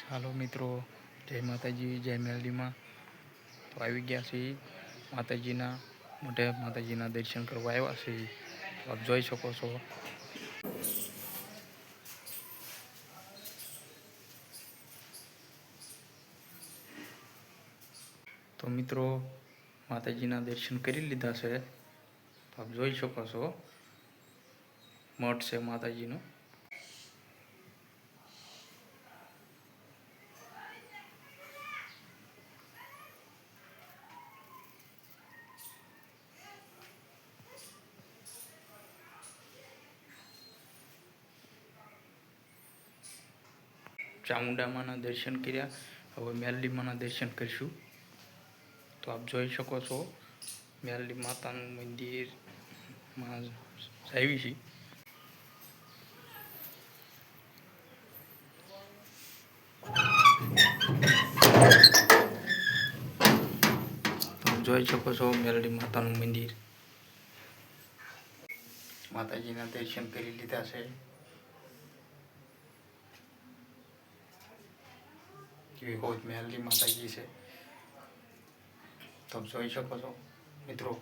હાલો મિત્રો, જય માતાજી, જય મેલડીમાં. તો આવી ગયા છીએ માતાજીના મોઢે માતાજીના દર્શન કરવા આવ્યા છીએ. તો આપ જોઈ શકો છો. તો મિત્રો, માતાજીના દર્શન કરી લીધા છે. તો આપ જોઈ શકો છો, મઠ છે માતાજીનો. ચામુંડામાના દર્શન કર્યા. હવે મેલડીમાના દર્શન કરીશું. તો આપ જોઈ શકો છો, મેલડી માતાનું મંદિરમાં આવી છે. તો આપ જોઈ શકો છો, મેલડી માતાનું મંદિર. માતાજીના દર્શન કરી લીધા છે. કેવી હોય મેલડી માતાજી છે. તો જોઈ શકો છો મિત્રો.